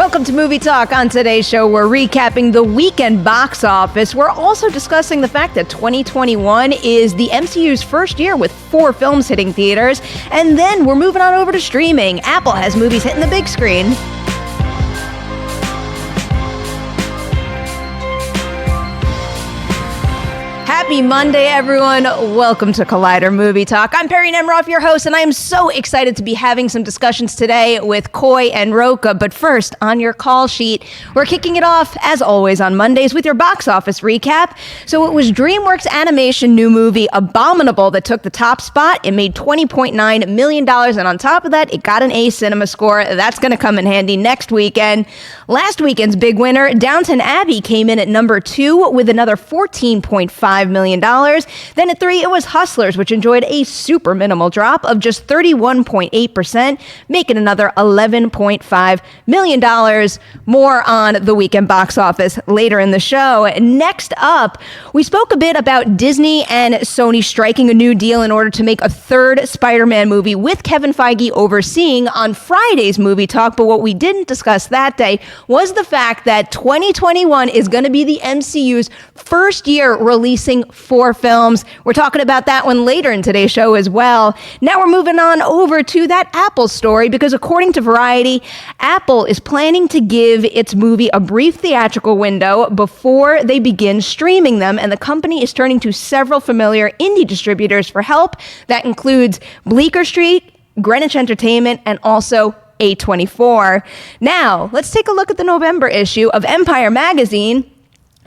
Welcome to Movie Talk. On today's show, we're recapping the weekend box office. We're also discussing the fact that 2021 is the MCU's first year with 4 films hitting theaters. And then we're moving on over to streaming. Apple has movies hitting the big screen. Happy Monday, everyone. Welcome to Collider Movie Talk. I'm Perri Nemiroff, your host, and I am so excited to be having some discussions today with Coy and Rocha. But first, on your call sheet, we're kicking it off, as always, on Mondays with your box office recap. So it was DreamWorks Animation new movie Abominable that took the top spot. It made $20.9 million, and on top of that, it got an A cinema score. That's going to come in handy next weekend. Last weekend's big winner, Downton Abbey, came in at number 2 with another $14.5 million. Then at 3, it was Hustlers, which enjoyed a super minimal drop of just 31.8%, making another $11.5 million. More on the weekend box office later in the show. Next up, we spoke a bit about Disney and Sony striking a new deal in order to make a third Spider-Man movie with Kevin Feige overseeing on Friday's Movie Talk. But what we didn't discuss that day was the fact that 2021 is going to be the MCU's first year releasing 4 films. We're talking about that one later in today's show as well. Now we're moving on over to that Apple story because according to Variety, Apple is planning to give its movie a brief theatrical window before they begin streaming them, and the company is turning to several familiar indie distributors for help. That includes Bleecker Street, Greenwich Entertainment, and also A24. Now, let's take a look at the November issue of Empire magazine.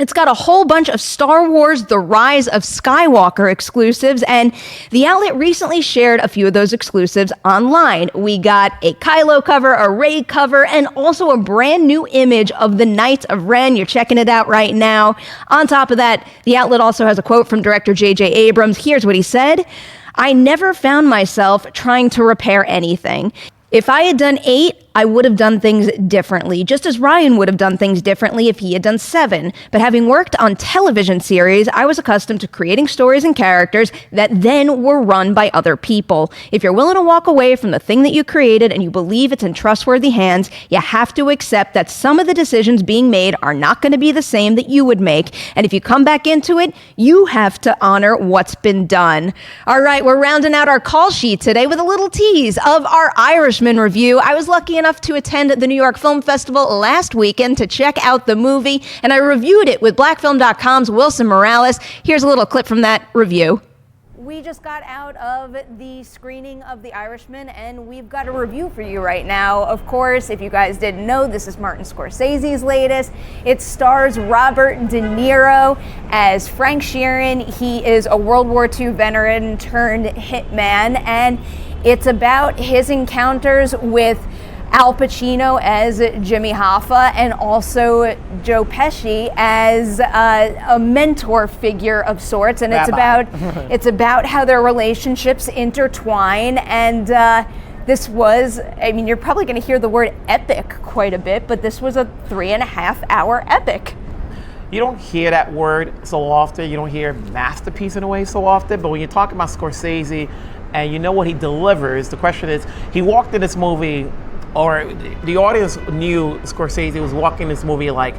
It's got a whole bunch of Star Wars The Rise of Skywalker exclusives, and the outlet recently shared a few of those exclusives online. We got a Kylo cover, a Rey cover, and also a brand new image of the Knights of Ren. You're checking it out right now. On top of that, the outlet also has a quote from director J.J. Abrams. Here's what he said: "I never found myself trying to repair anything. If I had done 8, I would have done things differently, just as Ryan would have done things differently if he had done 7. But having worked on television series, I was accustomed to creating stories and characters that then were run by other people. If you're willing to walk away from the thing that you created and you believe it's in trustworthy hands, you have to accept that some of the decisions being made are not going to be the same that you would make. And if you come back into it, you have to honor what's been done." All right, we're rounding out our call sheet today with a little tease of our Irishman review. I was lucky enough to attend the New York Film Festival last weekend to check out the movie, and I reviewed it with blackfilm.com's Wilson Morales. Here's a little clip from that review. We just got out of the screening of The Irishman, and we've got a review for you right now. Of course, if you guys didn't know, this is Martin Scorsese's latest. It stars Robert De Niro as Frank Sheeran. He is a World War II veteran turned hitman, and it's about his encounters with Al Pacino as Jimmy Hoffa and also Joe Pesci as a mentor figure of sorts, and it's about how their relationships intertwine. And this was, I mean, you're probably going to hear the word epic quite a bit, but this was a 3.5-hour epic. You don't hear that word so often. You don't hear masterpiece in a way so often. But when you're talking about Scorsese and you know what he delivers, the question is, he walked in this movie, or the audience knew Scorsese was walking this movie like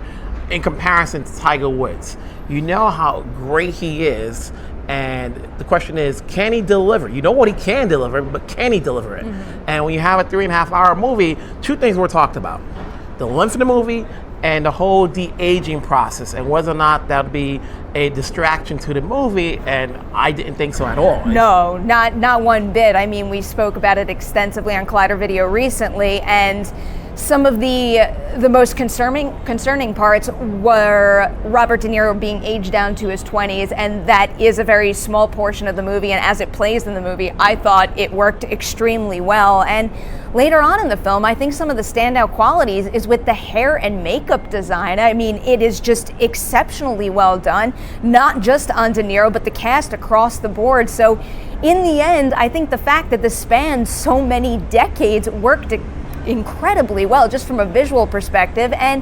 in comparison to Tiger Woods. You know how great he is, and the question is, can he deliver? You know what he can deliver, but can he deliver it? Mm-hmm. And when you have a 3.5-hour movie, 2 things were talked about: the length of the movie and the whole de-aging process, and whether or not that would be a distraction to the movie, and I didn't think so at all. No, not one bit. I mean, we spoke about it extensively on Collider Video recently, and some of the most concerning parts were Robert De Niro being aged down to his 20s, and that is a very small portion of the movie, and as it plays in the movie, I thought it worked extremely well. And later on in the film, I think some of the standout qualities is with the hair and makeup design. I mean, it is just exceptionally well done, not just on De Niro, but the cast across the board. So in the end, I think the fact that this spans so many decades worked incredibly well, just from a visual perspective. And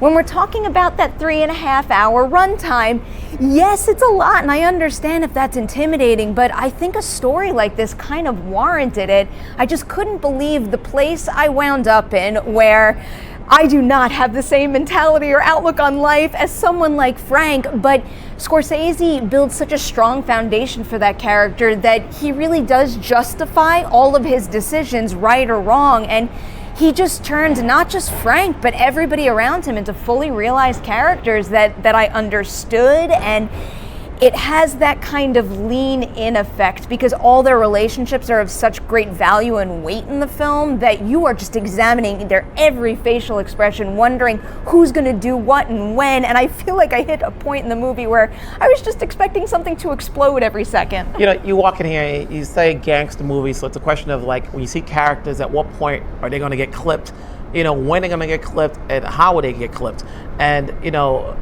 when we're talking about that 3.5-hour runtime, yes, it's a lot, and I understand if that's intimidating, but I think a story like this kind of warranted it. I just couldn't believe the place I wound up in, where I do not have the same mentality or outlook on life as someone like Frank, but Scorsese builds such a strong foundation for that character that he really does justify all of his decisions, right or wrong, and he just turned not just Frank, but everybody around him into fully realized characters that I understood, and it has that kind of lean-in effect because all their relationships are of such great value and weight in the film that you are just examining their every facial expression, wondering who's going to do what and when, and I feel like I hit a point in the movie where I was just expecting something to explode every second. You know, you walk in here and you say gangster movie, so it's a question of like, when you see characters, at what point are they going to get clipped? You know, when they're going to get clipped and how will they get clipped? And, you know,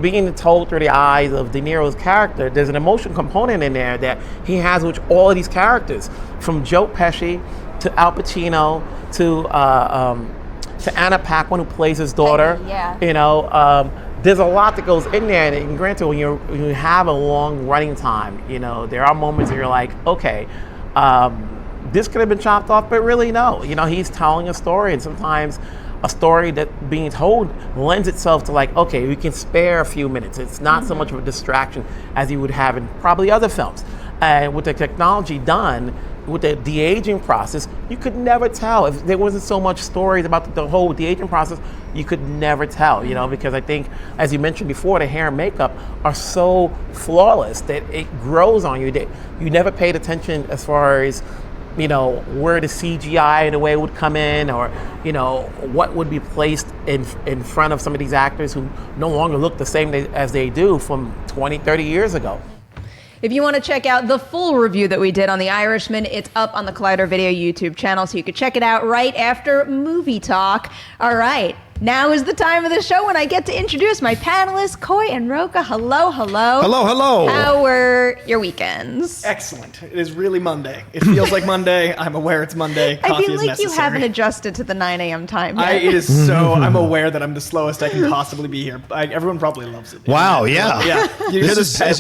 being told through the eyes of De Niro's character, there's an emotion component in there that he has with all of these characters, from Joe Pesci to Al Pacino to Anna Paquin, who plays his daughter. Yeah. You know, there's a lot that goes in there, and granted, when you have a long running time, you know, there are moments where you're like, okay, this could have been chopped off, but really no. You know, he's telling a story, and sometimes a story that being told lends itself to like, okay, we can spare a few minutes. It's not so much of a distraction as you would have in probably other films. And with the technology done, with the de-aging process, you could never tell. If there wasn't so much stories about the whole de-aging process, you could never tell, you know, because I think, as you mentioned before, the hair and makeup are so flawless that it grows on you. That you never paid attention as far as, you know, where the CGI in a way would come in, or, you know, what would be placed in front of some of these actors who no longer look the same as they do from 20, 30 years ago. If you want to check out the full review that we did on The Irishman, it's up on the Collider Video YouTube channel, so you can check it out right after Movie Talk. All right. Now is the time of the show when I get to introduce my panelists, Coy and Rocha. Hello, hello. Hello, hello. How were your weekends? Excellent. It is really Monday. It feels like Monday. I'm aware it's Monday. Coffee I feel is like necessary. you haven't adjusted to the 9 a.m. time yet. I'm aware that I'm the slowest I can possibly be here. Everyone probably loves it. Wow, yeah. Yeah.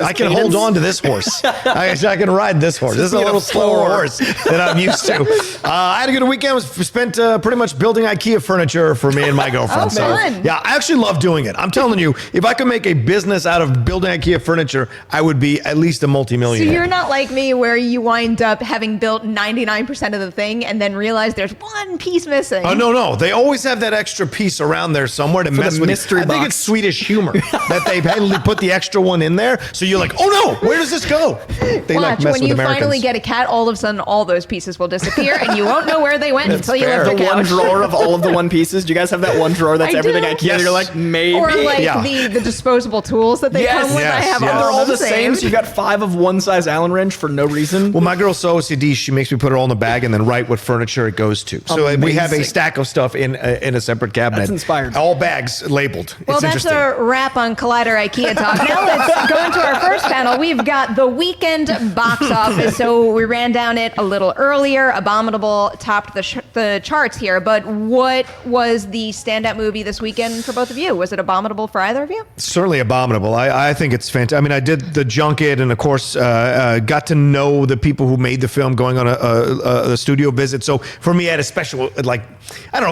I can hold on to this horse. I can ride this horse. This is a little slower horse than I'm used to. I had a good weekend. Spent pretty much building IKEA furniture for me and my girlfriend. Oh, fun. Yeah, I actually love doing it. I'm telling you, if I could make a business out of building IKEA furniture, I would be at least a multimillionaire. So you're not like me where you wind up having built 99% of the thing and then realize there's one piece missing. Oh, no. They always have that extra piece around there somewhere to mess with mystery I think box. it's Swedish humor that they've had put the extra one in there. So you're like, oh no, where does this go? They Watch, mess when with you Americans. finally get a cat, all of a sudden all those pieces will disappear and you won't know where they went until you fair. left the The one couch. drawer of all of the one pieces. Do you guys have that one drawer that's I everything do. IKEA? Yes. You're like, maybe. Or like Yeah. the disposable tools that they Yes, come with. yes, I have yes. all They're of all them the same, saved. so you got 5 of one size Allen wrench for no reason. Well, my girl's so OCD, she makes me put it all in a bag and then write what furniture it goes to. So we have a Amazing. stack of stuff in a separate cabinet. That's inspired. All bags labeled. Well, it's that's interesting. a wrap on Collider IKEA talk. Now let's go into our first panel. We've got the weekend box office. So we ran down it a little earlier. Abominable topped the charts here. But what was the standout movie this weekend for both of you? Was it Abominable for either of you? Certainly Abominable. I think it's fantastic. I mean, I did the junket and, of course, got to know the people who made the film going on a studio visit. So for me, I had a special,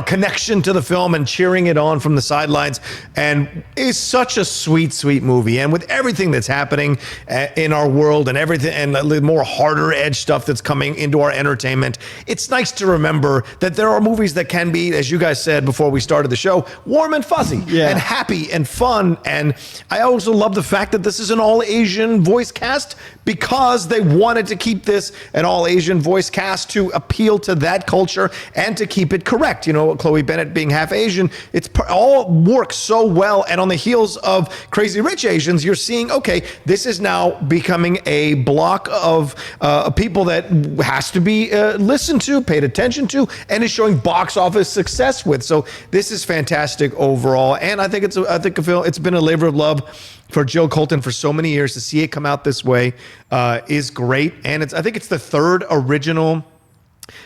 connection to the film and cheering it on from the sidelines. And it's such a sweet, sweet movie. And with everything that's happening in our world and everything, and the more harder edge stuff that's coming into our entertainment, it's nice to remember that there are movies that can be, as you guys said before we started the show, warm and fuzzy and happy and fun. And I also love the fact that this is an all-Asian voice cast because they wanted to keep this an all-Asian voice cast to appeal to that culture and to keep it correct. You know, Chloe Bennett being half Asian, it's all works so well. And on the heels of Crazy Rich Asians, you're seeing, okay, this is now becoming a block of people that has to be listened to, paid attention to, and is showing box office success with. So this is fantastic overall. And I think it's been a labor of love for Jill Colton for so many years. To see it come out this way is great. And I think it's the third original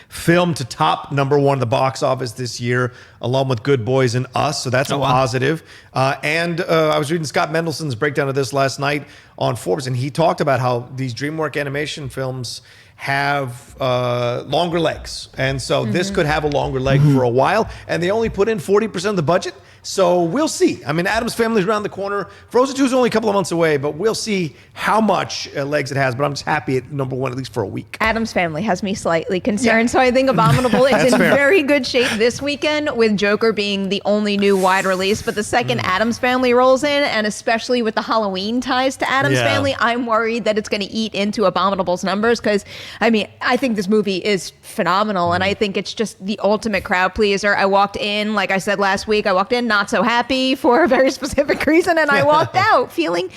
film to top #1 in the box office this year, along with Good Boys and Us. So that's a positive. And I was reading Scott Mendelson's breakdown of this last night on Forbes, and he talked about how these DreamWorks animation films have longer legs. And so this could have a longer leg for a while. And they only put in 40% of the budget. So we'll see. I mean, Addams Family's around the corner. Frozen 2 is only a couple of months away, but we'll see how much legs it has. But I'm just happy at number one, at least for a week. Addams Family has me slightly concerned. So I think Abominable is in very good shape this weekend, with Joker being the only new wide release. But the second Addams Family rolls in, and especially with the Halloween ties to Addams Family, I'm worried that it's going to eat into Abominable's numbers. Because, I mean, I think this movie is phenomenal. And I think it's just the ultimate crowd pleaser. I walked in, like I said last week, not so happy for a very specific reason, and I walked out feeling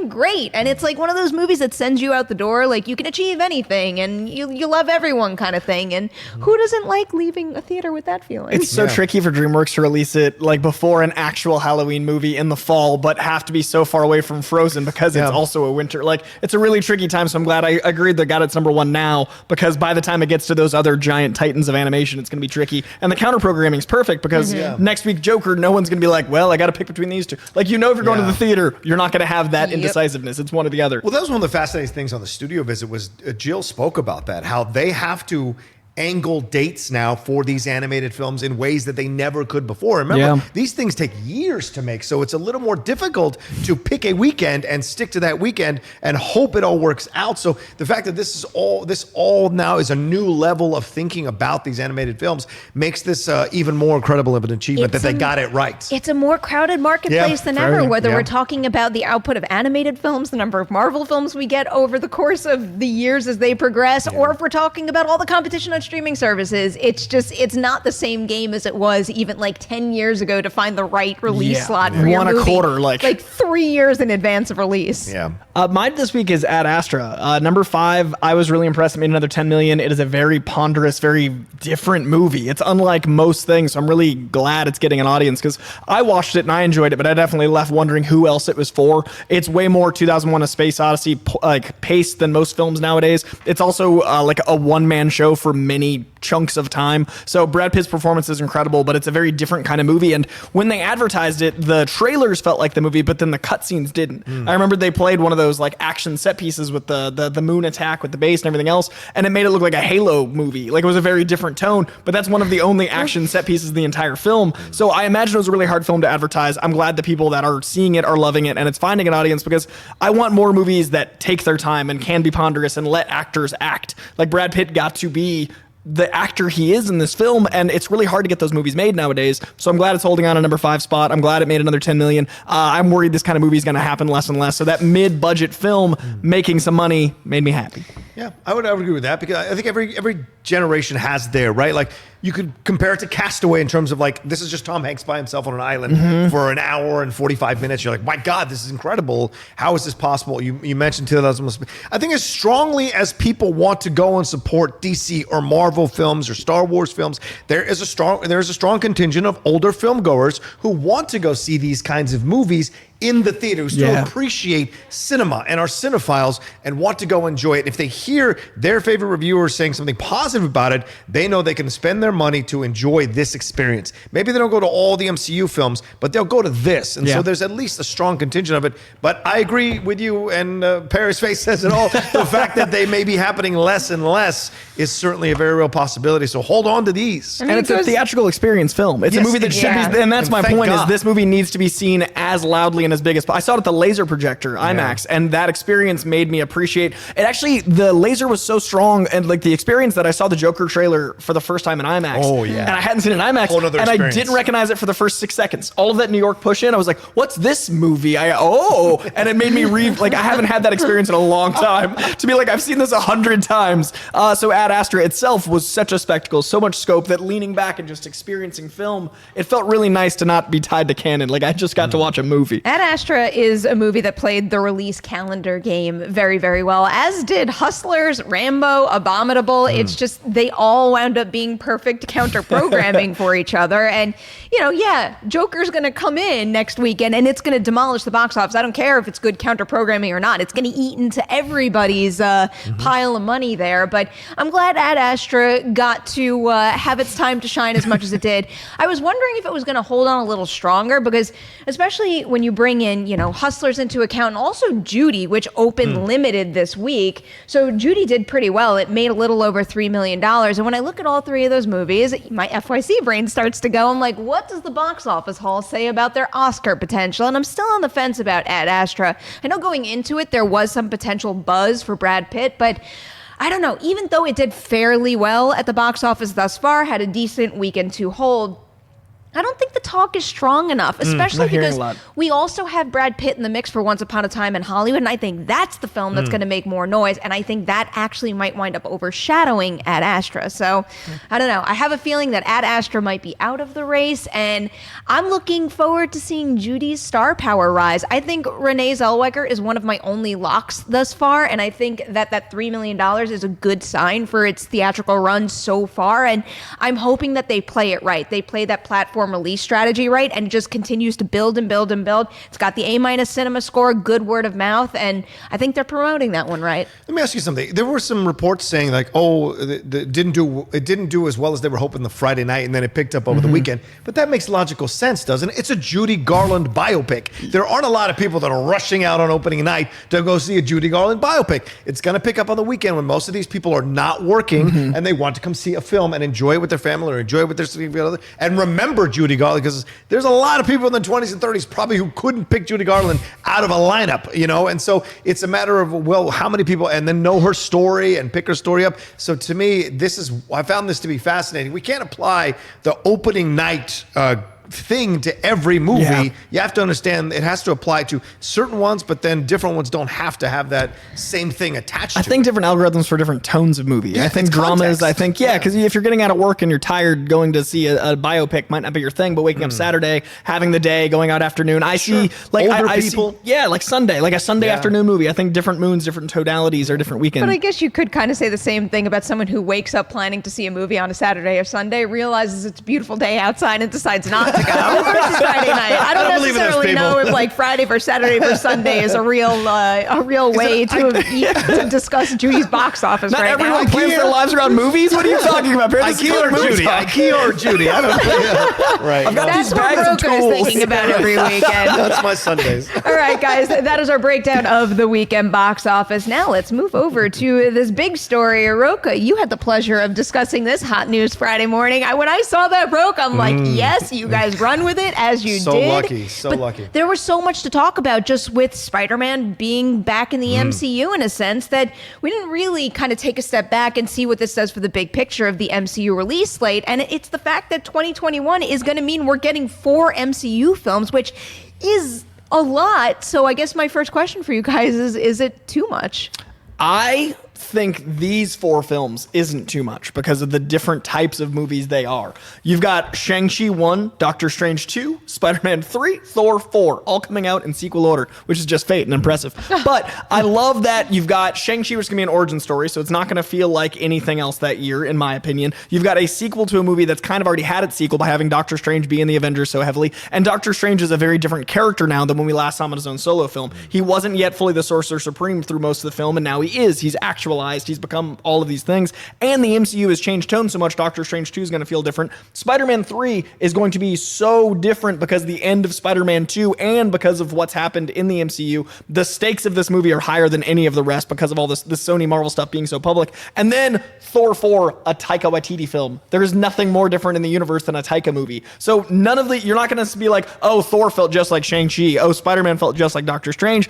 great. And it's like one of those movies that sends you out the door like you can achieve anything and you love everyone kind of thing. And who doesn't like leaving a theater with that feeling? It's so tricky for DreamWorks to release it like before an actual Halloween movie in the fall, but have to be so far away from Frozen because it's also a winter. Like, it's a really tricky time. So I'm glad I agreed they got its number one now, because by the time it gets to those other giant titans of animation, it's going to be tricky. And the counter programming is perfect because next week Joker, no one's going to be like, well, I got to pick between these two. Like, if you're going to the theater, you're not going to have that indecisiveness. It's one or the other. Well, that was one of the fascinating things on the studio visit was Jill spoke about that, how they have to angle dates now for these animated films in ways that they never could before. Remember, these things take years to make, so it's a little more difficult to pick a weekend and stick to that weekend and hope it all works out. So the fact that this all now is a new level of thinking about these animated films makes this even more incredible of an achievement that they got it right. It's a more crowded marketplace than ever, whether we're talking about the output of animated films, the number of Marvel films we get over the course of the years as they progress, or if we're talking about all the competition on streaming services. It's not the same game as it was even like 10 years ago to find the right release slot for your movie. 1.25, like 3 years in advance of release. Mine this week is Ad Astra. Number 5, I was really impressed. It made another 10 million. It is a very ponderous, very different movie. It's unlike most things, so I'm really glad it's getting an audience, because I watched it and I enjoyed it, but I definitely left wondering who else it was for. It's way more 2001: A Space Odyssey paced than most films nowadays. It's also like a one-man show for many chunks of time. So Brad Pitt's performance is incredible, but it's a very different kind of movie. And when they advertised it, the trailers felt like the movie, but then the cutscenes didn't. I remember they played one of those like action set pieces with the moon attack with the base and everything else, and it made it look like a Halo movie. Like, it was a very different tone, but that's one of the only action set pieces of the entire film. So I imagine it was a really hard film to advertise. I'm glad the people that are seeing it are loving it, and it's finding an audience, because I want more movies that take their time and can be ponderous and let actors act. Like, Brad Pitt got to be the actor he is in this film, and it's really hard to get those movies made nowadays. So I'm glad it's holding on a number 5 spot. I'm glad it made another 10 million. I'm worried this kind of movie is going to happen less and less. So that mid-budget film making some money made me happy. Yeah, I would agree with that, because I think every generation has their, right? Like, you could compare it to Castaway in terms of like, this is just Tom Hanks by himself on an island for an hour and 45 minutes. You're like, my God, this is incredible. How is this possible? You mentioned 2000. I think as strongly as people want to go and support DC or Marvel films or Star Wars films, there's a strong contingent of older film goers who want to go see these kinds of movies in the theater, who still appreciate cinema and are cinephiles and want to go enjoy it. If they hear their favorite reviewers saying something positive about it, they know they can spend their money to enjoy this experience. Maybe they don't go to all the MCU films, but they'll go to this. And so there's at least a strong contingent of it. But I agree with you, and Perri's face says it all. The fact that they may be happening less and less is certainly a very real possibility. So hold on to these. And it's a theatrical experience film. It's a movie that should be, and that's my point, is this movie needs to be seen as loudly and as big as possible. I saw it at the laser projector, IMAX, and that experience made me appreciate it. Actually, the laser was so strong, and like the experience that I saw the Joker trailer for the first time in IMAX. And I hadn't seen it in IMAX, and I didn't recognize it for the first 6 seconds. All of that New York push in, I was like, what's this movie? And it made me like, I haven't had that experience in a long time, to be like, I've seen this 100 times. So Ad Astra itself was such a spectacle, so much scope, that leaning back and just experiencing film, it felt really nice to not be tied to canon. Like, I just got to watch a movie. Ad Astra is a movie that played the release calendar game very, very well, as did Hustlers, Rambo, Abominable. It's just, they all wound up being perfect perfect counter programming for each other. And, Joker's going to come in next weekend and it's going to demolish the box office. I don't care if it's good counter programming or not. It's going to eat into everybody's pile of money there. But I'm glad Ad Astra got to have its time to shine as much as it did. I was wondering if it was going to hold on a little stronger because especially when you bring in, Hustlers into account and also Judy, which opened limited this week. So Judy did pretty well. It made a little over $3 million. And when I look at all three of those movies, my FYC brain starts to go. I'm like, what does the box office hall say about their Oscar potential? And I'm still on the fence about Ad Astra. I know going into it, there was some potential buzz for Brad Pitt, but I don't know. Even though it did fairly well at the box office thus far, had a decent weekend to hold, I don't think the talk is strong enough, especially because we also have Brad Pitt in the mix for Once Upon a Time in Hollywood, and I think that's the film that's going to make more noise, and I think that actually might wind up overshadowing Ad Astra. So, I don't know. I have a feeling that Ad Astra might be out of the race, and I'm looking forward to seeing Judy's star power rise. I think Renee Zellweger is one of my only locks thus far, and I think that $3 million is a good sign for its theatrical run so far, and I'm hoping that they play it right. They play that platform release strategy right, and it just continues to build and build and build. It's got the A- cinema score, good word of mouth, and I think they're promoting that one right. Let me ask you something. There were some reports saying like, it didn't do as well as they were hoping the Friday night, and then it picked up over the weekend. But that makes logical sense, doesn't it? It's a Judy Garland biopic. There aren't a lot of people that are rushing out on opening night to go see a Judy Garland biopic. It's going to pick up on the weekend when most of these people are not working and they want to come see a film and enjoy it with their family or enjoy it with their significant other and remember Judy Garland, because there's a lot of people in the 20s and 30s probably who couldn't pick Judy Garland out of a lineup, and so it's a matter of, well, how many people, and then know her story and pick her story up. So to me, I found this to be fascinating. We can't apply the opening night thing to every movie. Yeah. You have to understand it has to apply to certain ones, but then different ones don't have to have that same thing attached to it. I think different algorithms for different tones of movie. Yeah, I think it's dramas, context. because if you're getting out of work and you're tired, going to see a biopic might not be your thing, but waking up Saturday, having the day, going out afternoon, I see like older I people. like Sunday, like a Sunday afternoon movie. I think different moons, different tonalities are different weekends. But I guess you could kind of say the same thing about someone who wakes up planning to see a movie on a Saturday or Sunday, realizes it's a beautiful day outside and decides not to go. Versus Friday night. I don't necessarily know if like Friday versus Saturday versus Sunday is a real way to discuss Judy's box office Not right everyone now. plans their lives around movies. What are you talking about? IKEA or Judy. I don't know. Right. I've got That's these what bags of Rocha is tools. thinking about every weekend. That's my Sundays. All right, guys, that is our breakdown of the weekend box office. Now let's move over to this big story. Rocha, you had the pleasure of discussing this hot news Friday morning. When I saw that broke, I'm like, yes, you guys run with it as you So did. lucky. Lucky. There was so much to talk about just with SpiderMan being back in the MCU in a sense that we didn't really kind of take a step back and see what this does for the big picture of the MCU release slate. And it's the fact that 2021 is going to mean we're getting 4 MCU films, which is a lot. So I guess my first question for you guys is it too much? I think these 4 films isn't too much because of the different types of movies they are. You've got Shang-Chi 1, Doctor Strange 2, Spider-Man 3, Thor 4, all coming out in sequel order, which is just fate and impressive. But I love that you've got Shang-Chi, which is going to be an origin story, so it's not going to feel like anything else that year, in my opinion. You've got a sequel to a movie that's kind of already had its sequel by having Doctor Strange be in the Avengers so heavily, and Doctor Strange is a very different character now than when we last saw him in his own solo film. He wasn't yet fully the Sorcerer Supreme through most of the film, and now he is. He's actualized. He's become all of these things. And the MCU has changed tone so much, Doctor Strange 2 is going to feel different. Spider-Man 3 is going to be so different because the end of Spider-Man 2 and because of what's happened in the MCU. The stakes of this movie are higher than any of the rest because of all this Sony Marvel stuff being so public. And then Thor 4, a Taika Waititi film. There is nothing more different in the universe than a Taika movie. So you're not going to be like, oh, Thor felt just like Shang-Chi. Oh, Spider-Man felt just like Doctor Strange.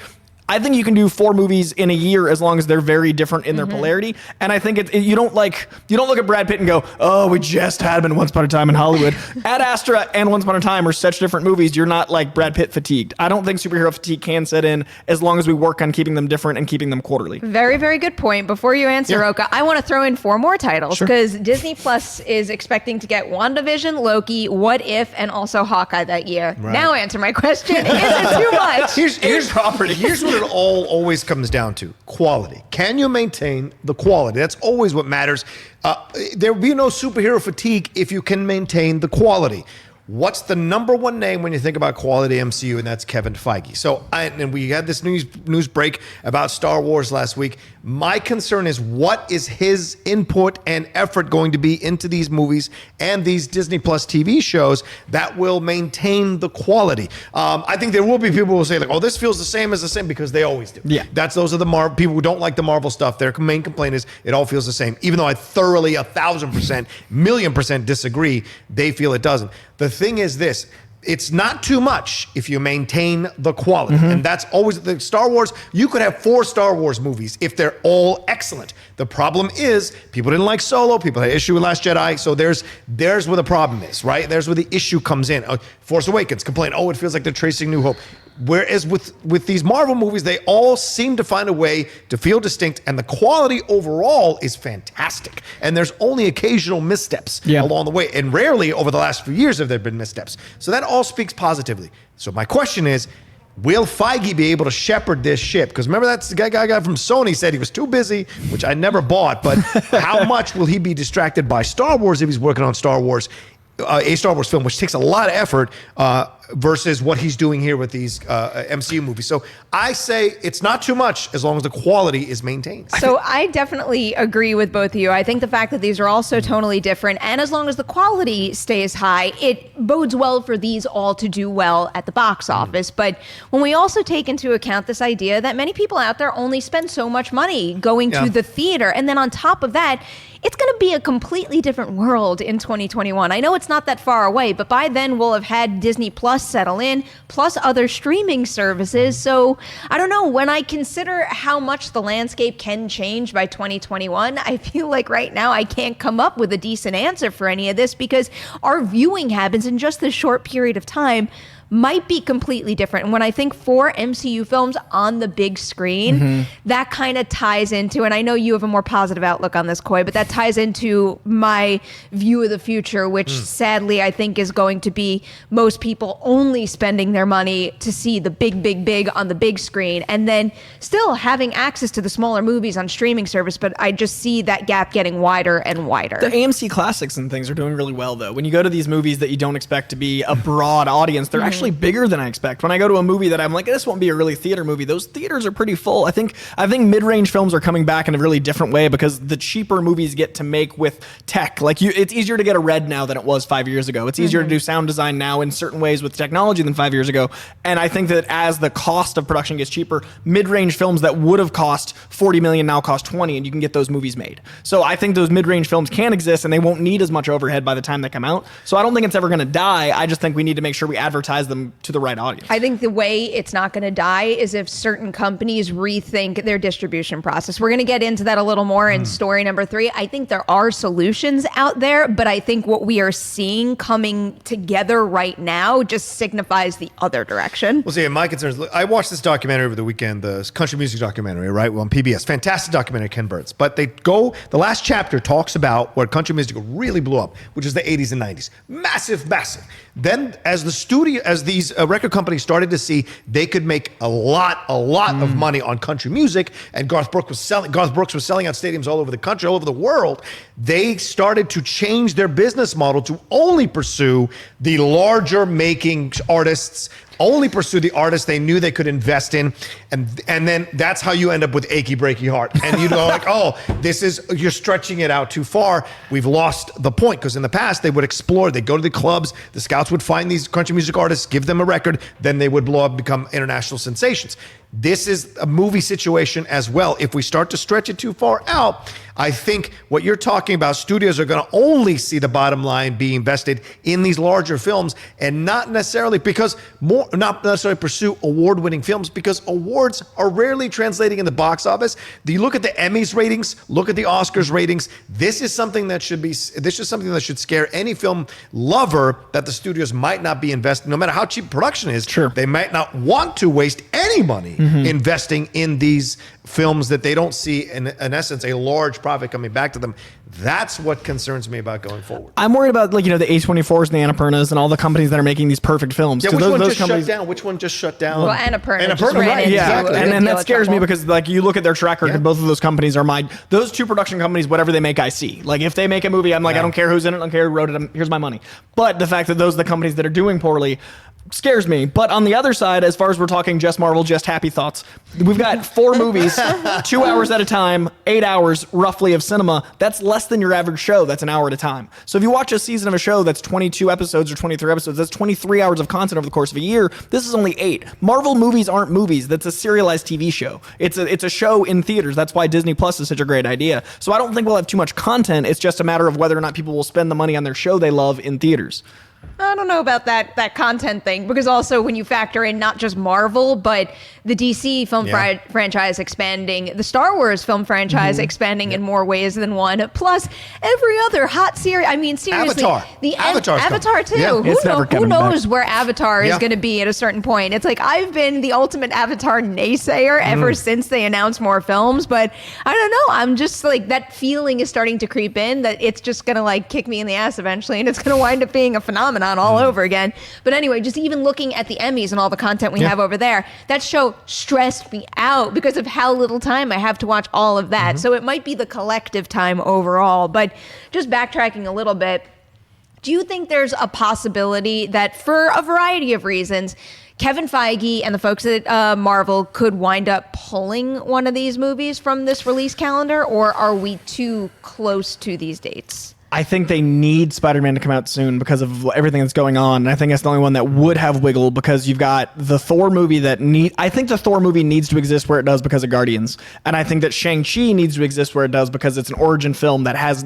I think you can do 4 movies in a year as long as they're very different in their polarity. And I think you don't look at Brad Pitt and go, oh, we just had him in Once Upon a Time in Hollywood. Ad Astra and Once Upon a Time are such different movies. You're not like Brad Pitt fatigued. I don't think superhero fatigue can set in as long as we work on keeping them different and keeping them quarterly. Very, very good point. Before you answer, Rocha, I want to throw in 4 more titles because Disney Plus is expecting to get WandaVision, Loki, What If, and also Hawkeye that year. Right. Now answer my question. Is it too much? Here's what it all always comes down to? Quality. Can you maintain the quality? That's always what matters. There will be no superhero fatigue if you can maintain the quality. What's the number one name when you think about quality MCU? And that's Kevin Feige. So, and we had this news break about Star Wars last week. My concern is, what is his input and effort going to be into these movies and these Disney Plus TV shows that will maintain the quality? I think there will be people who will say, like, oh, this feels the same as the same, because they always do. Yeah. Those are the people who don't like the Marvel stuff. Their main complaint is it all feels the same. Even though I thoroughly 1,000%, million% disagree, they feel it doesn't. The thing is this: it's not too much if you maintain the quality. And that's always the Star Wars. You could have 4 Star Wars movies if they're all excellent. The problem is people didn't like Solo. People had issue with Last Jedi. So there's where the problem is, right? There's where the issue comes in. Force Awakens complain, oh, it feels like they're tracing New Hope. Whereas with these Marvel movies, they all seem to find a way to feel distinct, and the quality overall is fantastic. And there's only occasional missteps along the way, and rarely over the last few years have there been missteps. So that all speaks positively. So my question is, will Feige be able to shepherd this ship? Because remember, that's the guy from Sony said he was too busy, which I never bought. But how much will he be distracted by Star Wars if he's working on Star Wars, a Star Wars film, which takes a lot of effort, versus what he's doing here with these MCU movies? So I say it's not too much as long as the quality is maintained. So I definitely agree with both of you. I think the fact that these are all so tonally different, and as long as the quality stays high, it bodes well for these all to do well at the box office. But when we also take into account this idea that many people out there only spend so much money going to the theater, and then on top of that, it's going to be a completely different world in 2021. I know it's not that far away, but by then we'll have had Disney Plus settle in, plus other streaming services. So I don't know, when I consider how much the landscape can change by 2021, I feel like right now I can't come up with a decent answer for any of this, because our viewing habits in just this short period of time might be completely different. And when I think 4 MCU films on the big screen, that kind of ties into, and I know you have a more positive outlook on this, Coy, but that ties into my view of the future, which sadly I think is going to be most people only spending their money to see the big on the big screen, and then still having access to the smaller movies on streaming service. But I just see that gap getting wider and wider. The AMC classics and things are doing really well, though. When you go to these movies that you don't expect to be a broad audience, they're actually bigger than I expect. When I go to a movie that I'm like, this won't be a really theater movie, those theaters are pretty full. I think mid-range films are coming back in a really different way, because the cheaper movies get to make with tech. Like, it's easier to get a red now than it was 5 years ago. It's easier to do sound design now in certain ways with technology than 5 years ago. And I think that as the cost of production gets cheaper, mid-range films that would have cost $40 million now cost 20, and you can get those movies made. So I think those mid-range films can exist, and they won't need as much overhead by the time they come out. So I don't think it's ever going to die. I just think we need to make sure we advertise them to the right audience. I think the way it's not going to die is if certain companies rethink their distribution process. We're going to get into that a little more in story number 3. I think there are solutions out there, but I think what we are seeing coming together right now just signifies the other direction. Well, see, my concerns, I watched this documentary over the weekend, the country music documentary, right, on PBS. Fantastic documentary, Ken Burns. But the last chapter talks about what country music really blew up, which is the 80s and 90s. Massive. Then as these record companies started to see they could make a lot of money on country music, and Garth Brooks was selling out stadiums all over the country, all over the world, they started to change their business model to only pursue the larger making artists, only pursue the artists they knew they could invest in, and then that's how you end up with Achy Breaky Heart. And you go like, oh, you're stretching it out too far. We've lost the point, because in the past they would explore, they'd go to the clubs, the scouts would find these country music artists, give them a record, then they would blow up, become international sensations. This is a movie situation as well. If we start to stretch it too far out, I think what you're talking about, studios are going to only see the bottom line being invested in these larger films, and not necessarily pursue award-winning films, because awards are rarely translating in the box office. Do you look at the Emmys ratings, look at the Oscars ratings? This is something that should scare any film lover, that the studios might not be investing, no matter how cheap production is. Sure. They might not want to waste any money investing in these films that they don't see, in essence, a large profit coming back to them. That's what concerns me about going forward. I'm worried about the A24s and the Annapurnas and all the companies that are making these perfect films. Yeah, which one just shut down? Well, Annapurna just ran right? into Exactly. And that scares me because you look at their track record. Both of those companies are those two production companies. Whatever they make, I see. Like if they make a movie, I'm like, I don't care who's in it, I don't care who wrote it. Here's my money. But the fact that those are the companies that are doing poorly scares me. But on the other side, as far as we're talking just Marvel, just happy thoughts, we've got 4 movies, 2 hours at a time, 8 hours roughly of cinema. That's less than your average show. That's an hour at a time. So if you watch a season of a show that's 22 episodes or 23 episodes, that's 23 hours of content over the course of a year. This is only 8. Marvel movies aren't movies. That's a serialized TV show. It's a show in theaters. That's why Disney Plus is such a great idea. So I don't think we'll have too much content. It's just a matter of whether or not people will spend the money on their show they love in theaters. I don't know about that content thing, because also when you factor in not just Marvel, but the DC film franchise expanding, the Star Wars film franchise expanding in more ways than one, plus every other hot series. I mean, seriously, Avatar too. Yeah. Who knows where Avatar is going to be at a certain point? It's like I've been the ultimate Avatar naysayer ever since they announced more films, but I don't know. I'm just like, that feeling is starting to creep in that it's just going to kick me in the ass eventually, and it's going to wind up being a phenomenon all over again. But anyway, just even looking at the Emmys and all the content we have over there, that show stressed me out because of how little time I have to watch all of that. So it might be the collective time overall. But just backtracking a little bit, do you think there's a possibility that for a variety of reasons, Kevin Feige and the folks at Marvel could wind up pulling one of these movies from this release calendar, or are we too close to these dates? I think they need Spider-Man to come out soon because of everything that's going on. And I think that's the only one that would have wiggle, because you've got the Thor movie I think the Thor movie needs to exist where it does because of Guardians. And I think that Shang-Chi needs to exist where it does because it's an origin film that has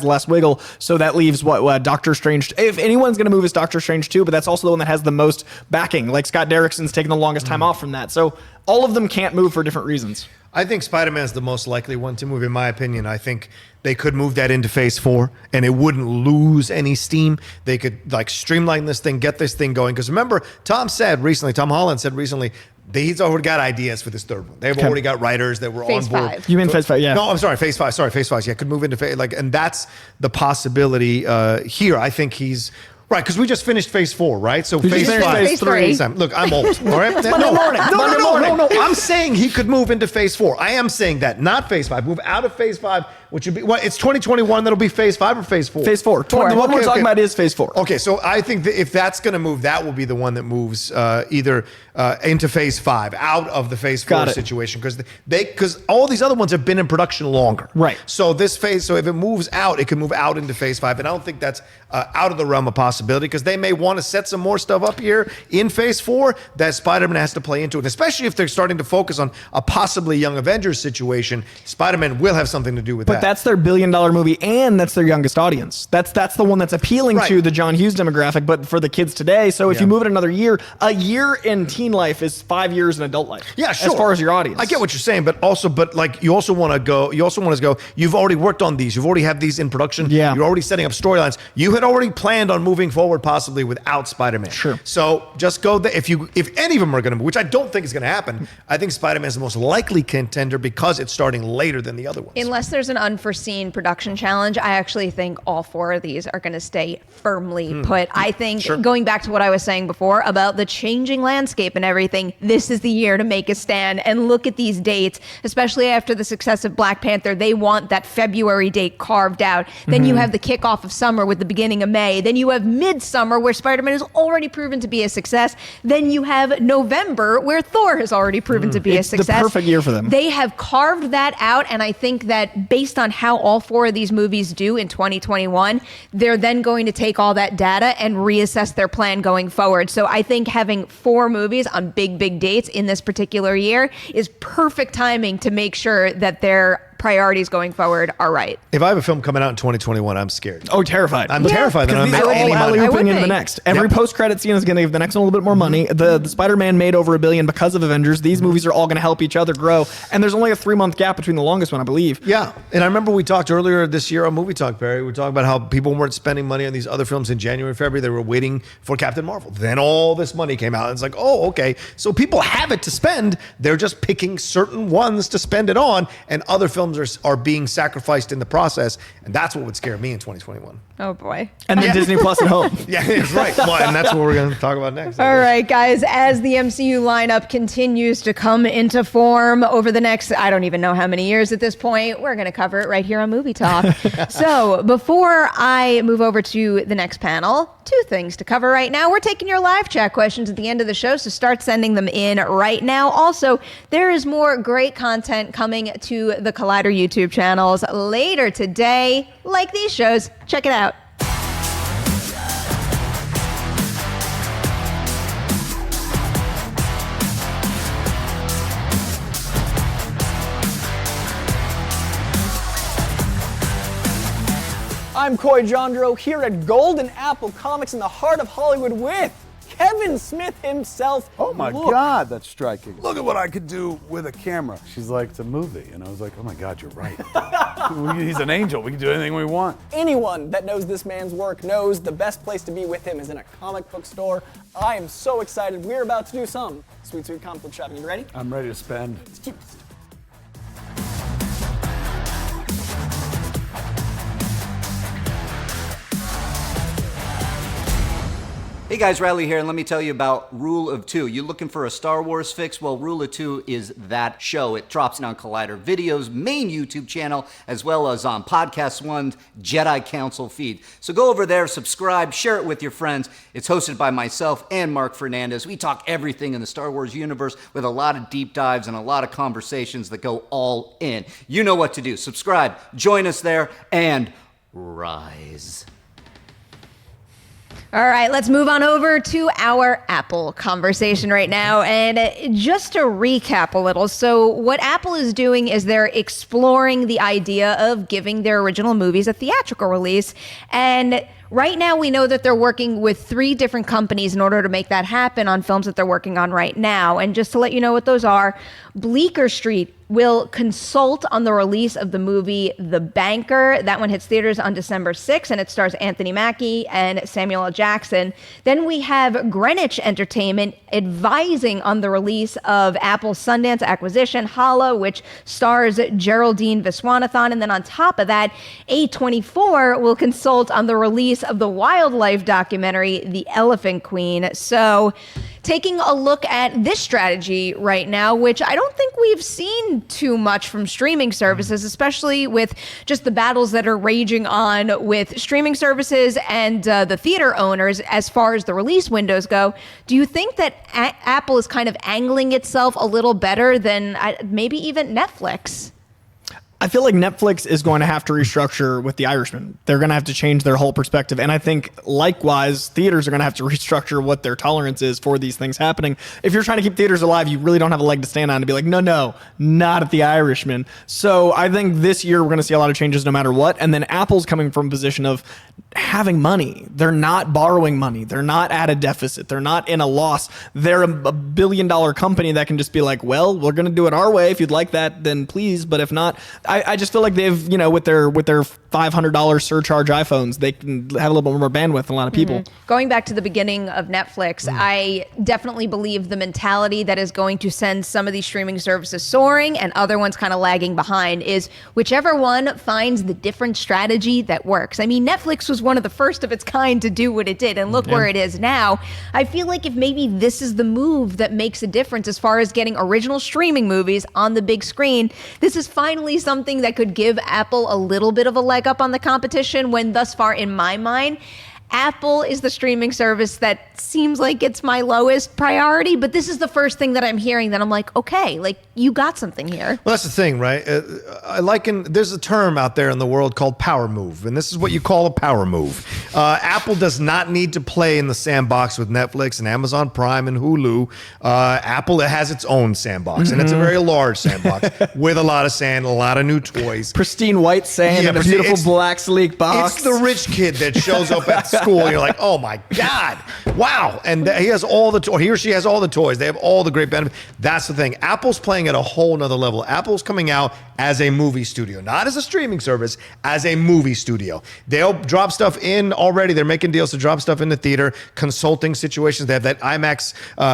less wiggle. So that leaves Doctor Strange. If anyone's going to move, it's Doctor Strange 2, but that's also the one that has the most backing. Like Scott Derrickson's taken the longest time off from that. So all of them can't move for different reasons. I think Spider-Man is the most likely one to move, in my opinion. I think they could move that into Phase 4, and it wouldn't lose any steam. They could streamline this thing, get this thing going. Because remember, Tom Holland said recently, he's already got ideas for this third one. They've already got writers that were Phase on board. 5. You mean Phase 5? Yeah. No, I'm sorry, Phase 5. Sorry, Phase 5. Yeah, could move into Phase, and that's the possibility here. I think he's. Right, because we just finished Phase 4, right? So Phase 5. Phase 3. Look, I'm old, all right? No. I'm saying he could move into Phase 4. I am saying that, not Phase 5. Move out of Phase 5, which would be, it's 2021 that'll be Phase 5 or Phase 4? Phase 4. The one we're talking about is Phase 4. Okay, so I think that if that's going to move, that will be the one that moves either into Phase 5, out of the Phase 4 situation, because all these other ones have been in production longer. Right. So if it moves out, it can move out into Phase 5, and I don't think that's out of the realm of possibility, because they may want to set some more stuff up here in Phase 4 that Spider-Man has to play into it, especially if they're starting to focus on a possibly Young Avengers situation. Spider-Man will have something to do with that. But that's their $1 billion movie, and that's their youngest audience. That's the one that's appealing to the John Hughes demographic, but for the kids today. So if you move it another year, a year in teen life is 5 years in adult life. Yeah, sure. As far as your audience. I get what you're saying, but you also want to go, you've already worked on these. You've already have these in production. Yeah. You're already setting up storylines. You had already planned on moving forward possibly without Spider-Man. Sure. So just go there. If any of them are going to move, which I don't think is going to happen, I think Spider-Man is the most likely contender because it's starting later than the other ones. Unless there's an unforeseen production challenge, I actually think all 4 of these are going to stay firmly put. I think, going back to what I was saying before about the changing landscape and everything, this is the year to make a stand and look at these dates, especially after the success of Black Panther. They want that February date carved out. Then you have the kickoff of summer with the beginning of May. Then you have midsummer, where Spider-Man has already proven to be a success. Then you have November, where Thor has already proven to be a success. It's the perfect year for them. They have carved that out, and I think that based on how all 4 of these movies do in 2021, they're then going to take all that data and reassess their plan going forward. So I think having 4 movies on big dates in this particular year is perfect timing to make sure that their priorities going forward are right. If I have a film coming out in 2021, I'm scared. Oh, terrified. I'm terrified that I'm these not are making all any money. alley-ooping into the next. Every post-credit scene is going to give the next one a little bit more money. The Spider-Man made over $1 billion because of Avengers. These movies are all going to help each other grow. And there's only a 3-month gap between the longest one, I believe. Yeah. And I remember we talked earlier this year on Movie Talk, Perry. We were talking about how people weren't spending money on these other films in January and February. They were waiting for Captain Marvel. Then all this money came out. And it's like, oh, okay. So people have it to spend. They're just picking certain ones to spend it on. And other films films are being sacrificed in the process, and that's what would scare me in 2021. Oh boy. And then Disney Plus at home. Yeah, that's right. Well, and that's what we're going to talk about next. All right, guys, as the MCU lineup continues to come into form over the next, I don't even know how many years at this point, we're going to cover it right here on Movie Talk. So before I move over to the next panel, 2 things to cover right now. We're taking your live chat questions at the end of the show, so start sending them in right now. Also, there is more great content coming to the Collider YouTube channels later today, like these shows. Check it out. I'm Jandreau here at Golden Apple Comics in the heart of Hollywood with Kevin Smith himself. Oh my God, that's striking. Look at what I could do with a camera. She's like, it's a movie. And I was like, oh my God, you're right. He's an angel. We can do anything we want. Anyone that knows this man's work knows the best place to be with him is in a comic book store. I am so excited. We're about to do some sweet, sweet comic book shopping. You ready? I'm ready to spend. Let's keep this. Hey guys, Riley here, and let me tell you about Rule of Two. You looking for a Star Wars fix? Well, Rule of Two is that show. It drops on Collider Video's main YouTube channel, as well as on Podcast One's Jedi Council feed. So go over there, subscribe, share it with your friends. It's hosted by myself and Mark Fernandez. We talk everything in the Star Wars universe with a lot of deep dives and a lot of conversations that go all in. You know what to do. Subscribe, join us there, and rise. All right, let's move on over to our Apple conversation right now. And just to recap a little, so what Apple is doing is they're exploring the idea of giving their original movies a theatrical release. And right now, we know that they're working with 3 different companies in order to make that happen on films that they're working on right now. And just to let you know what those are, Bleecker Street will consult on the release of the movie The Banker. That one hits theaters on December 6th, and it stars Anthony Mackie and Samuel L. Jackson. Then we have Greenwich Entertainment advising on the release of Apple's Sundance acquisition, Hala, which stars Geraldine Viswanathan. And then on top of that, A24 will consult on the release of the wildlife documentary, The Elephant Queen. So taking a look at this strategy right now, which I don't think we've seen too much from streaming services, especially with just the battles that are raging on with streaming services and the theater owners as far as the release windows go. Do you think that Apple is kind of angling itself a little better than maybe even Netflix? I feel like Netflix is going to have to restructure with The Irishman. They're going to have to change their whole perspective. And I think, likewise, theaters are going to have to restructure what their tolerance is for these things happening. If you're trying to keep theaters alive, you really don't have a leg to stand on to be like, no, not at The Irishman. So I think this year we're going to see a lot of changes no matter what. And then Apple's coming from a position of having money. They're not borrowing money. They're not at a deficit. They're not in a loss. They're a $1 billion company that can just be like, well, we're going to do it our way. If you'd like that, then please. But if not, I just feel like they've, with their $500 surcharge iPhones, they can have a little bit more bandwidth than a lot of people. Mm-hmm. Going back to the beginning of Netflix, I definitely believe the mentality that is going to send some of these streaming services soaring and other ones kind of lagging behind is whichever one finds the different strategy that works. I mean, Netflix was one of the first of its kind to do what it did, and look where it is now. I feel like if maybe this is the move that makes a difference as far as getting original streaming movies on the big screen, this is finally something that could give Apple a little bit of a leg up on the competition, when thus far in my mind, Apple is the streaming service that seems like it's my lowest priority, but this is the first thing that I'm hearing that I'm like, okay, like you got something here. Well, that's the thing, right? There's a term out there in the world called power move, and this is what you call a power move. Apple does not need to play in the sandbox with Netflix and Amazon Prime and Hulu. Apple has its own sandbox, and it's a very large sandbox with a lot of sand, a lot of new toys. Pristine white sand and a beautiful black sleek box. It's the rich kid that shows up at school. You're like, oh my God, wow. And he has all the, or he or she has all the toys. They have all the great benefits. That's the thing. Apple's playing at a whole nother level. Apple's coming out as a movie studio, not as a streaming service, as a movie studio. They'll drop stuff in already. They're making deals to drop stuff in the theater, consulting situations. They have that IMAX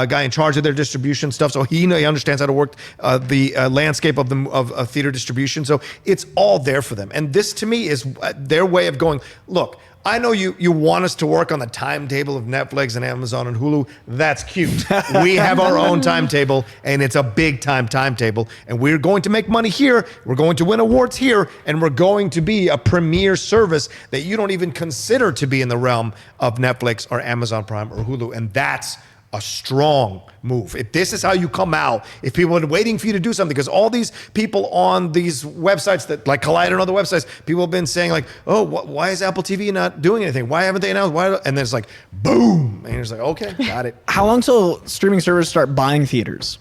guy in charge of their distribution stuff, so he understands how to work the landscape of theater distribution. So it's all there for them. And this, to me, is their way of going, look, I know you want us to work on the timetable of Netflix and Amazon and Hulu. That's cute. We have our own timetable, and it's a big time timetable. And we're going to make money here. We're going to win awards here, and we're going to be a premier service that you don't even consider to be in the realm of Netflix or Amazon Prime or Hulu. And that's a strong move. If this is how you come out, if people are waiting for you to do something, because all these people on these websites that like Collider and other websites, people have been saying like, oh, why is Apple TV not doing anything? Why haven't they announced? And then it's like, boom. And it's like, okay, got it. How long till streaming services start buying theaters?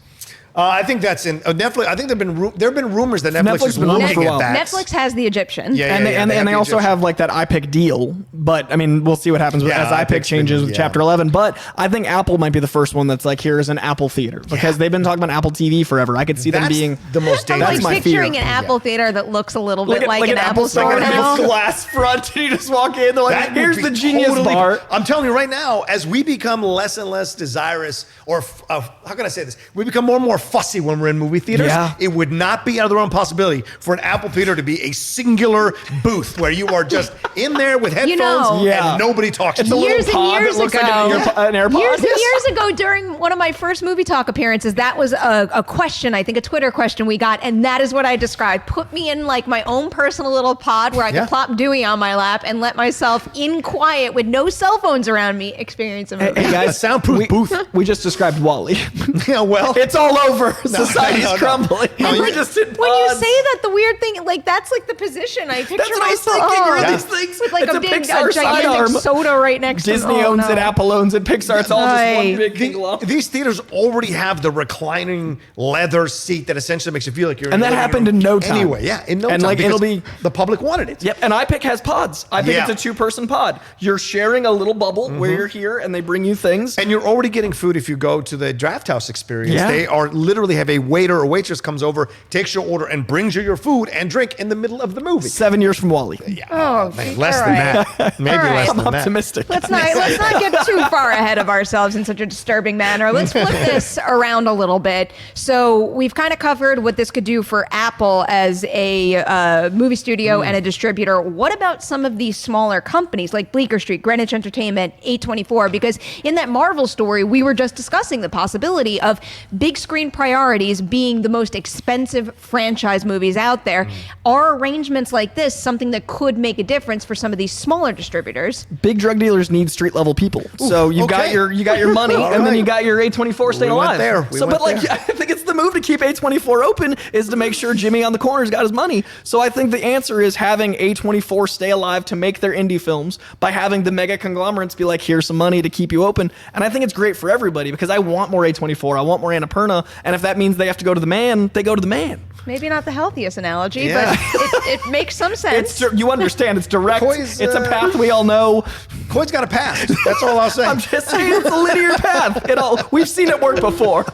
I think that's in Netflix. I think there have been rumors that Netflix is been looking for a while. at that. Netflix has the Egyptian. And they also have like that iPic deal, but I mean, we'll see what happens as iPic changes with Chapter 11. But I think Apple might be the first one that's like, here's an Apple theater, because they've been talking about Apple TV forever. I could see them being the most I'm dangerous. like picturing an Apple theater that looks a little bit like an Apple store now. Glass front, and you just walk in. They're like, here's the Genius Bar. I'm telling you right now, as we become less and less desirous, or how can I say this? We become more and more fussy when we're in movie theaters. It would not be out of the realm possibility for an Apple theater to be a singular booth where you are just in there with headphones and nobody talks to you. Years and years ago, an AirPod. Years and years ago, during one of my first movie talk appearances, that was a question, I think a Twitter question we got, and that is what I described. Put me in like my own personal little pod where I could plop Dewey on my lap and let myself in quiet with no cell phones around me experience a movie. Hey guys, a soundproof booth. We just described WALL-E. Yeah, well, it's all over. Society's crumbling. And like, just in when you pods. say that, the weird thing, like that's like the position I picture That's what I was myself. thinking. Where are these things? With like It's a a big, Pixar gigantic sidearm. soda right next to Disney owns it, Apple owns it, Pixar. It's all just one big thing. These theaters already have the reclining leather seat that essentially makes you feel like you're. And that happened in no time. Anyway, in no time. Like it'll be the public wanted it. Yep. And iPic has pods. iPic it's a 2-person pod. You're sharing a little bubble where you're here, and they bring you things. And you're already getting food if you go to the Draft House experience. Yeah. They are literally have a waiter or waitress comes over, takes your order, and brings you your food and drink in the middle of the movie. 7 years from WALL-E. Yeah. Oh, man, less than that. Maybe less I'm than that. optimistic. Let's not get too far ahead of ourselves in such a disturbing manner. Let's flip this around a little bit. So we've kind of covered what this could do for Apple as a movie studio and a distributor. What about some of these smaller companies like Bleecker Street, Greenwich Entertainment, A24? Because in that Marvel story, we were just discussing the possibility of big screen priorities being the most expensive franchise movies out there. Are arrangements like this something that could make a difference for some of these smaller distributors? Big drug dealers need street level people. So you've got your money, and then you got your A24 staying alive. I think it's the move to keep A24 open is to make sure Jimmy on the corner's got his money. So I think the answer is having A24 stay alive to make their indie films by having the mega conglomerates be like, here's some money to keep you open. And I think it's great for everybody because I want more A24. I want more Annapurna. And if that means they have to go to the man, they go to the man. Maybe not the healthiest analogy, but it makes some sense. You understand. It's direct. Koi's, it's a path we all know. Koi's got a past. That's all I'll say. I'm just saying it's a linear path. We've seen it work before.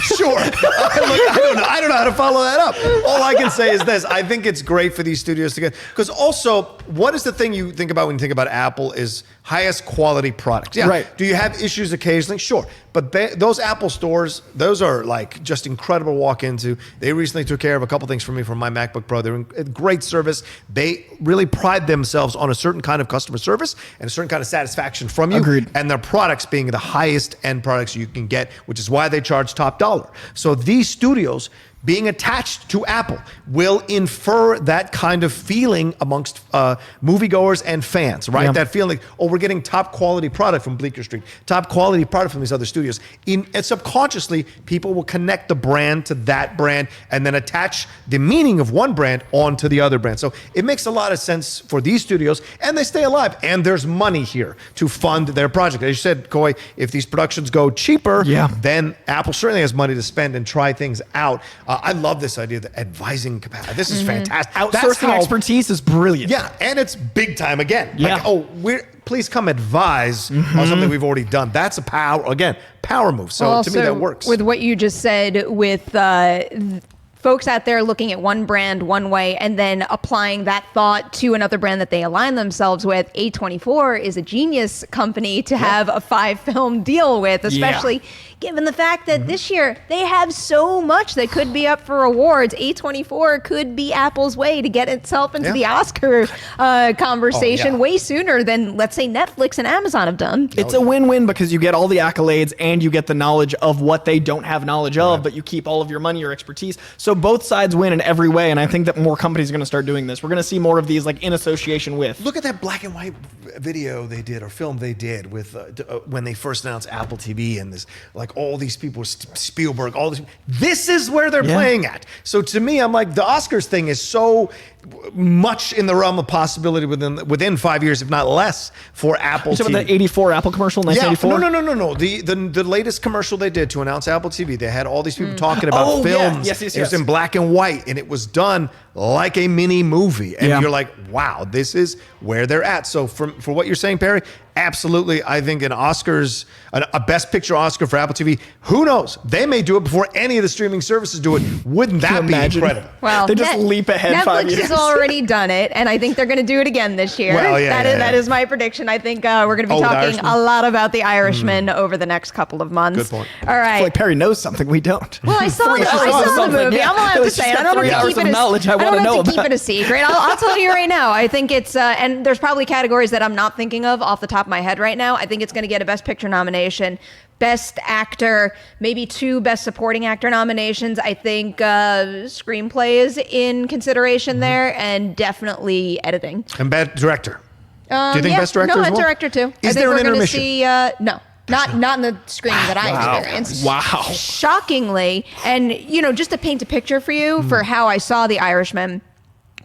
Sure. I don't know how to follow that up. All I can say is this. I think it's great for these studios to get, because also, what is the thing you think about when you think about Apple is highest quality products. Yeah. Right. Do you have issues occasionally? Sure. But those Apple stores, those are like just incredible to walk into. They recently took care of a couple things for me from my MacBook Pro. They're in great service. They really pride themselves on a certain kind of customer service and a certain kind of satisfaction from you. Agreed. And their products being the highest end products you can get, which is why they charge top dollar. So these studios being attached to Apple will infer that kind of feeling amongst moviegoers and fans, right? Yeah. That feeling, oh, we're getting top quality product from Bleecker Street, top quality product from these other studios. And subconsciously, people will connect the brand to that brand and then attach the meaning of one brand onto the other brand. So it makes a lot of sense for these studios, and they stay alive. And there's money here to fund their project. As you said, Koi, if these productions go cheaper, then Apple certainly has money to spend and try things out. I love this idea of the advising capacity. This is fantastic. Outsourcing expertise is brilliant. Yeah, and it's big time again. Yeah. Like, please come advise on something we've already done. That's a power move. So Also, to me, that works. With what you just said, with folks out there looking at one brand one way and then applying that thought to another brand that they align themselves with, A24 is a genius company to have a 5-film deal with, especially given the fact that this year they have so much that could be up for awards. A24 could be Apple's way to get itself into the Oscar conversation way sooner than, let's say, Netflix and Amazon have done. It's a win-win because you get all the accolades and you get the knowledge of what they don't have knowledge of, but you keep all of your money, your expertise. So both sides win in every way, and I think that more companies are going to start doing this. We're going to see more of these like in association with. Look at that black and white video they did, or film they did with when they first announced Apple TV and this, like all these people, Spielberg, all this. This is where they're playing at. So to me, I'm like, the Oscars thing is so much in the realm of possibility within 5 years, if not less, for Apple TV. So the 84 Apple commercial, 1984? No. The latest commercial they did to announce Apple TV, they had all these people talking about films. Yes. It was in black and white, and it was done like a mini movie. And you're like, wow, this is where they're at. So for what you're saying, Perry, absolutely, I think a Best Picture Oscar for Apple TV, who knows? They may do it before any of the streaming services do it. Wouldn't that be incredible? Well, they just leap ahead Netflix 5 years. has already done it, and I think they're going to do it again this year. Well, That is my prediction. I think we're going to be talking a lot about The Irishman over the next couple of months. Good point. All right. I feel like Perry knows something we don't. Well, I saw the movie. I'm allowed to say it. I don't have to keep it a secret. I'll tell you right now. I think it's and there's probably categories that I'm not thinking of off the top of my head right now. I think it's going to get a Best Picture nomination, Best Actor, maybe 2 Best Supporting Actor nominations. I think screenplay is in consideration there, and definitely editing. And Best Director. Do you think Best Director as well? Best Director too. Is I think there we're an going to intermission? see no. Not in the screening that I experienced. Wow. Shockingly, and just to paint a picture for you for how I saw The Irishman.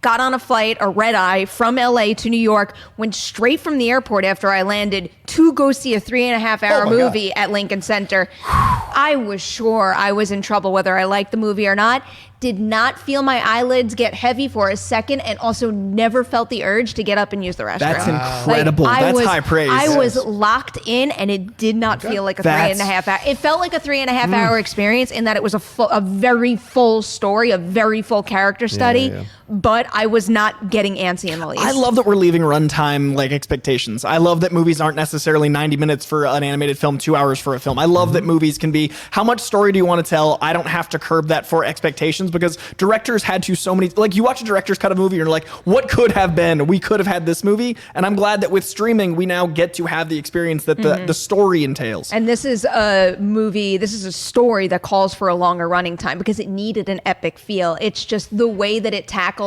Got on a flight, a red eye, from LA to New York, went straight from the airport after I landed to go see a 3.5-hour movie at Lincoln Center. I was sure I was in trouble whether I liked the movie or not. Did not feel my eyelids get heavy for a second, and also never felt the urge to get up and use the restroom. That's incredible. That's high praise. I was locked in, and it did not feel like a 3.5 hour. It felt like a 3.5 hour experience in that it was a very full story, a very full character study, but I was not getting antsy in the least. I love that we're leaving runtime like expectations. I love that movies aren't necessarily 90 minutes for an animated film, 2 hours for a film. I love that movies can be, how much story do you want to tell? I don't have to curb that for expectations, because directors had to like you watch a director's cut of a movie and you're like, what could have been? We could have had this movie. And I'm glad that with streaming, we now get to have the experience that the story entails. And this is a movie, this is a story that calls for a longer running time because it needed an epic feel. It's just the way that it tackles,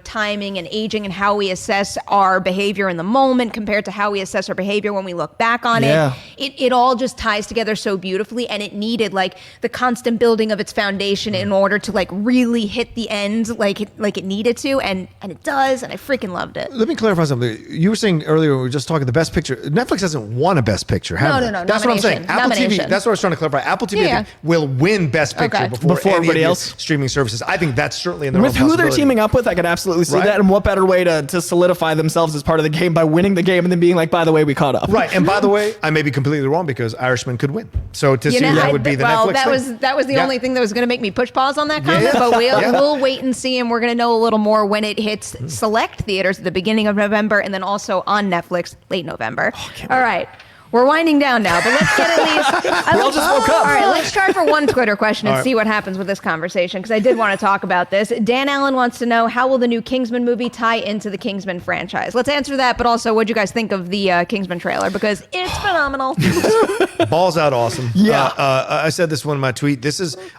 timing and aging and how we assess our behavior in the moment compared to how we assess our behavior when we look back on it. It all just ties together so beautifully, and it needed like the constant building of its foundation in order to like really hit the end like it needed to, and it does, and I freaking loved it. Let me clarify something. You were saying earlier, we were just talking the Best Picture. Netflix hasn't won a Best Picture, have they? No. That's what I'm saying. Apple TV, that's what I was trying to clarify. Apple TV I think, will win Best Picture before everybody else. Streaming services. I think that's certainly in the with who they're teaming up with. I could absolutely see that, and what better way to solidify themselves as part of the game by winning the game and then being like, by the way, we caught up. Right, and by the way, I may be completely wrong because Irishman could win. So to see that would be the Netflix thing. That was the only thing that was going to make me push pause on that comment, but we'll wait and see, and we're going to know a little more when it hits select theaters at the beginning of November, and then also on Netflix late November. All right. We're winding down now, but let's get at least... We all just woke up. All right, let's try for one Twitter question and see what happens with this conversation, because I did want to talk about this. Dan Allen wants to know, how will the new Kingsman movie tie into the Kingsman franchise? Let's answer that, but also, what do you guys think of the Kingsman trailer? Because it's phenomenal. Balls out awesome. Yeah. I said this one in my tweet.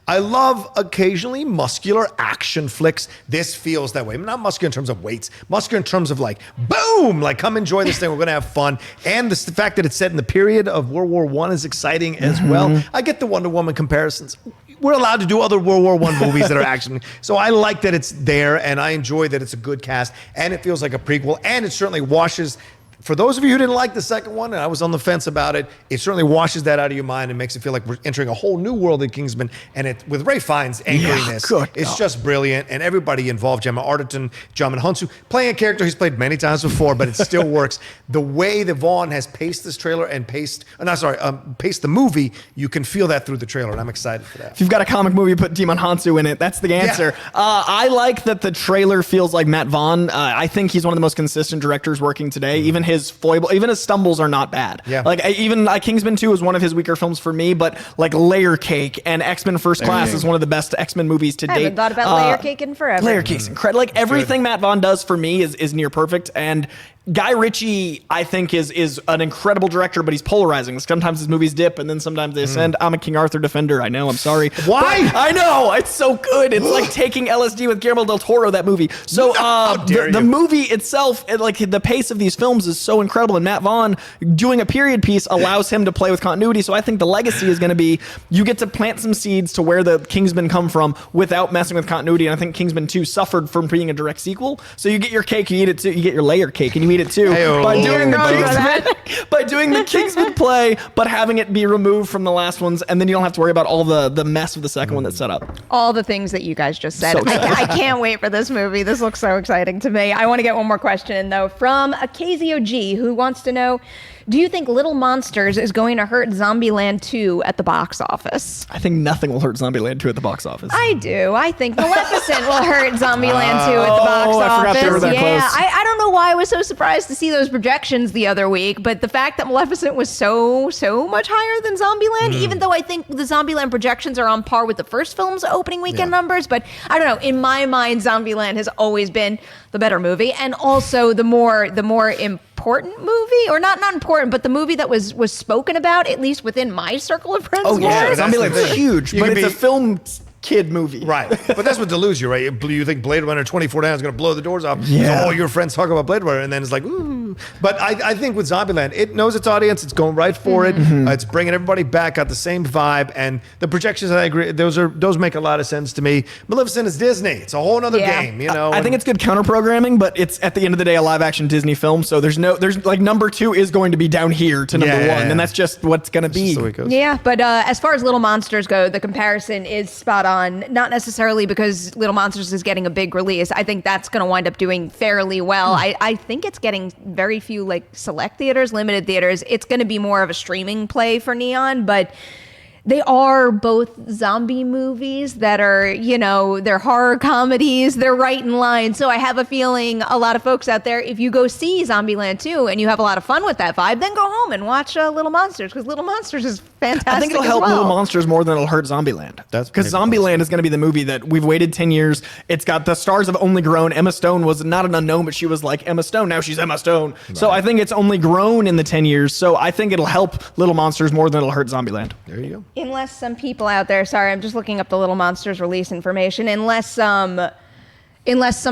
I love occasionally muscular action flicks. This feels that way. Not muscular in terms of weights, muscular in terms of like, boom, like come enjoy this thing. We're going to have fun. And the fact that it's set in the period of World War I is exciting as well. I get the Wonder Woman comparisons. We're allowed to do other World War I movies that are action. So I like that it's there, and I enjoy that it's a good cast, and it feels like a prequel, and it certainly washes for those of you who didn't like the second one, and I was on the fence about it, it certainly washes that out of your mind and makes it feel like we're entering a whole new world in Kingsman. And it with Ralph Fiennes anchoring this, it's just brilliant. And everybody involved, Gemma Arterton, Djimon Hounsou, playing a character he's played many times before, but it still works. The way that Vaughn has paced this trailer and paced the movie, you can feel that through the trailer, and I'm excited for that. If you've got a comic movie, put Djimon Hounsou in it. That's the answer. Yeah. I like that the trailer feels like Matt Vaughn. I think he's one of the most consistent directors working today. Even his stumbles are not bad. Yeah. Like Kingsman 2 is one of his weaker films for me, but like Layer Cake and X-Men First Class is one of the best X-Men movies to date. I haven't thought about Layer Cake in forever. Layer Cake's incredible. Like everything Matt Vaughn does for me is near perfect. And Guy Ritchie, I think, is an incredible director, but he's polarizing. Sometimes his movies dip, and then sometimes they ascend. I'm a King Arthur defender. I know. I'm sorry. Why? But I know. It's so good. It's like taking LSD with Guillermo del Toro, that movie. So the movie itself, like the pace of these films is so incredible, and Matt Vaughn doing a period piece allows him to play with continuity. So I think the legacy is going to be you get to plant some seeds to where the Kingsmen come from without messing with continuity. And I think Kingsman 2 suffered from being a direct sequel. So you get your cake, you eat it too. You get your Layer Cake, and you eat it too by doing the Kingsman play, but having it be removed from the last ones, and then you don't have to worry about all the mess of the second one that's set up. All the things that you guys just said. So I can't wait for this movie. This looks so exciting to me. I want to get one more question in, though, from a KZOG who wants to know, do you think Little Monsters is going to hurt Zombieland 2 at the box office? I think nothing will hurt Zombieland 2 at the box office. I do. I think Maleficent will hurt Zombieland 2 at the box office. I forgot they were that close. I don't know why I was so surprised to see those projections the other week, but the fact that Maleficent was so much higher than Zombieland, even though I think the Zombieland projections are on par with the first film's opening weekend numbers, but I don't know. In my mind, Zombieland has always been the better movie, and also the more important movie, or not important, but the movie that was spoken about, at least within my circle of friends. Oh yeah, Zombieland's huge, but it's a film kid movie. Right. But that's what deludes you, right? You think Blade Runner 2049 is going to blow the doors off. Yeah. All your friends talk about Blade Runner, and then it's like, ooh. But I think with Zombieland, it knows its audience. It's going right for it. It's bringing everybody back, got the same vibe. And the projections, I agree, those make a lot of sense to me. Maleficent is Disney. It's a whole other game, you know. I think it's good counter-programming, but it's at the end of the day a live-action Disney film. So there's like number 2 is going to be down here to number 1. And that's just what's going to be. Just the way it goes. Yeah, but as far as Little Monsters go, the comparison is spot on. Not necessarily because Little Monsters is getting a big release. I think that's going to wind up doing fairly well. I think it's getting very few like select theaters, limited theaters. It's going to be more of a streaming play for Neon, but they are both zombie movies that are, they're horror comedies. They're right in line. So I have a feeling a lot of folks out there, if you go see Zombieland 2 and you have a lot of fun with that vibe, then go home and watch Little Monsters, because Little Monsters is fantastic. I think it'll help Little Monsters more than it'll hurt Zombieland. Because Zombieland is going to be the movie that we've waited 10 years. It's got the stars have only grown. Emma Stone was not an unknown, but she was like Emma Stone. Now she's Emma Stone. Right. So I think it's only grown in the 10 years. So I think it'll help Little Monsters more than it'll hurt Zombieland. There you go. Unless some people out there, sorry, I'm just looking up the Little Monsters release information, unless some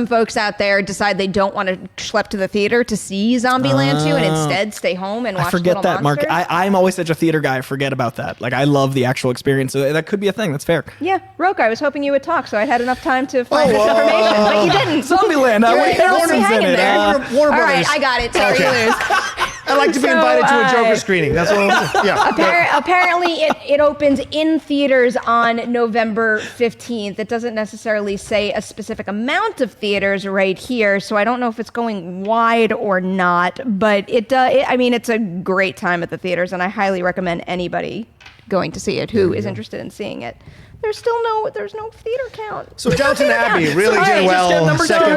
folks out there decide they don't want to schlep to the theater to see Zombieland 2 and instead stay home and watch Little Monsters. Mark. I'm always such a theater guy. I forget about that. Like, I love the actual experience. So that could be a thing. That's fair. Yeah, Rocha, I was hoping you would talk, so I'd had enough time to find this information, but you didn't. Zombieland. You're Harrison's in it. All right, I got it. Sorry, you lose. I'd like to be invited to a Joker screening. That's what I'm yeah. Apparently, it opens in theaters on November 15th. It doesn't necessarily say a specific amount of theaters right here, so I don't know if it's going wide or not. But it's a great time at the theaters, and I highly recommend anybody going to see it who is interested in seeing it. There's no theater count. So Downton Abbey really did well. Second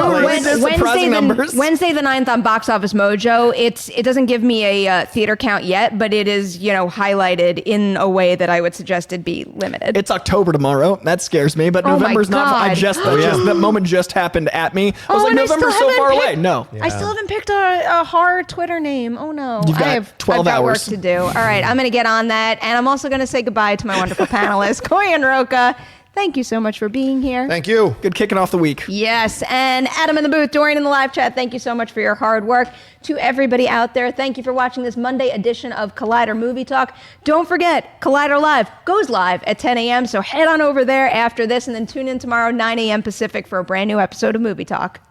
place. Wednesday the 9th on Box Office Mojo. It doesn't give me a theater count yet, but it is highlighted in a way that I would suggest it be limited. It's October tomorrow. That scares me, but November's not. That moment just happened at me. I was like, November's so far away. No. Yeah. I still haven't picked a horror Twitter name. Oh no. I have 12 I've got hours work to do. All right, I'm going to get on that, and I'm also going to say goodbye to my wonderful panelists, Coy and Rocha. Thank you so much for being here. Thank you. Good kicking off the week. Yes, and Adam in the booth, Dorian in the live chat, thank you so much for your hard work. To everybody out there, thank you for watching this Monday edition of Collider Movie Talk. Don't forget, Collider Live goes live at 10 a.m., so head on over there after this, and then tune in tomorrow, 9 a.m. Pacific, for a brand new episode of Movie Talk.